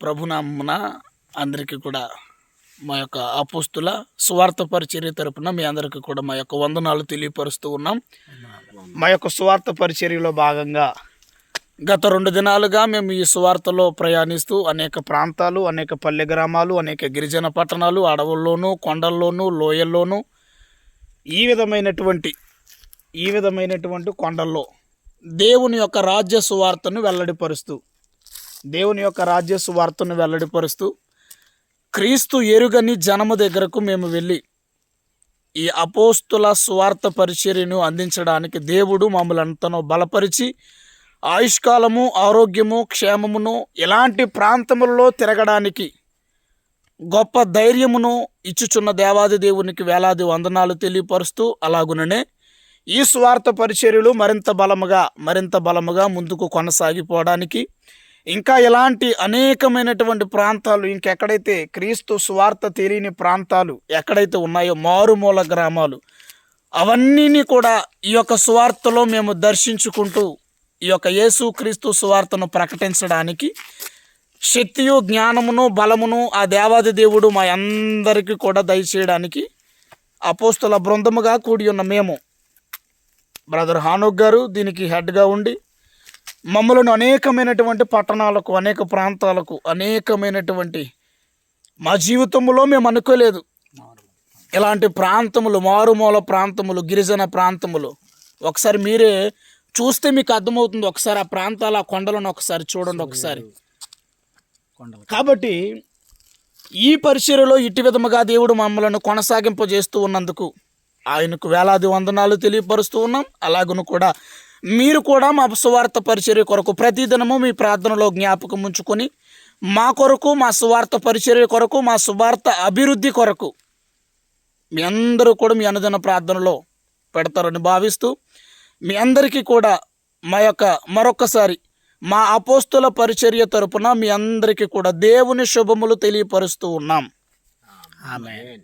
ప్రభునామమున అందరికీ కూడా మా యొక్క అపోస్తుల సువార్త పరిచర్య తరపున మీ అందరికీ కూడా మా యొక్క వందనాలు తెలియపరుస్తూ ఉన్నాం. మా యొక్క సువార్త పరిచర్యలో భాగంగా గత 2 దినాలుగా మేము ఈ సువార్తలో ప్రయాణిస్తూ అనేక ప్రాంతాలు, అనేక పల్లె గ్రామాలు, అనేక గిరిజన పట్టణాలు, అడవుల్లోనూ, కొండల్లోనూ, లోయల్లోనూ ఈ విధమైనటువంటి కొండల్లో దేవుని యొక్క రాజ్య సువార్తను వెల్లడిపరుస్తూ క్రీస్తు ఎరుగని జనము దగ్గరకు మేము వెళ్ళి ఈ అపోస్తుల సువార్త పరిచర్యను అందించడానికి దేవుడు మమ్మల్ని అంతనో బలపరిచి ఆయుష్కాలము, ఆరోగ్యము, క్షేమమును ఇలాంటి ప్రాంతములలో తిరగడానికి గొప్ప ధైర్యమును ఇచ్చుచున్న దేవాది దేవునికి వేలాది వందనాలు తెలియపరుస్తూ, అలాగుననే ఈ స్వార్థ పరిచర్యలు మరింత బలముగా ముందుకు కొనసాగిపోవడానికి ఇంకా ఇలాంటి అనేకమైనటువంటి ప్రాంతాలు, ఇంకెక్కడైతే క్రీస్తు స్వార్థ తెలియని ప్రాంతాలు ఎక్కడైతే ఉన్నాయో, మారుమూల గ్రామాలు, అవన్నీ కూడా ఈ యొక్క స్వార్థలో మేము దర్శించుకుంటూ ఈ యొక్క యేసు క్రీస్తు సువార్తను ప్రకటించడానికి శక్తియు, జ్ఞానమును, బలమును ఆ దేవాది దేవుడు మా అందరికీ కూడా దయచేయడానికి అపోస్తుల బృందముగా కూడి ఉన్న మేము, బ్రదర్ హానోక్ గారు దీనికి హెడ్గా ఉండి మమ్మలను అనేకమైనటువంటి పట్టణాలకు, అనేక ప్రాంతాలకు, అనేకమైనటువంటి మా జీవితంలో మేము అనుకోలేదు ఇలాంటి ప్రాంతములు, మారుమూల ప్రాంతములు, గిరిజన ప్రాంతములు. ఒకసారి మీరే చూస్తే మీకు అర్థమవుతుంది. ఒకసారి ఆ ప్రాంతాల కొండలను ఒకసారి చూడండి ఒకసారి. కాబట్టి ఈ పరిచర్యలో ఇటు విధముగా దేవుడు మమ్మలను కొనసాగింపజేస్తూ ఉన్నందుకు ఆయనకు వేలాది వందనాలు తెలియపరుస్తూ ఉన్నాం. అలాగను కూడా మీరు కూడా మా సువార్త పరిచర్య కొరకు ప్రతిదినము మీ ప్రార్థనలో జ్ఞాపకం ఉంచుకొని మా కొరకు, మా సువార్త పరిచర్య కొరకు, మా సువార్త అభివృద్ధి కొరకు మీ అందరూ కూడా మీ అనుదిన ప్రార్థనలో పెడతారని భావిస్తూ, మీ అందరికీ కూడా మరొకసారి మా అపోస్తుల పరిచర్య తరపున మీ అందరికీ కూడా దేవుని శుభములు తెలియపరుస్తూ ఉన్నాం. ఆమేన్.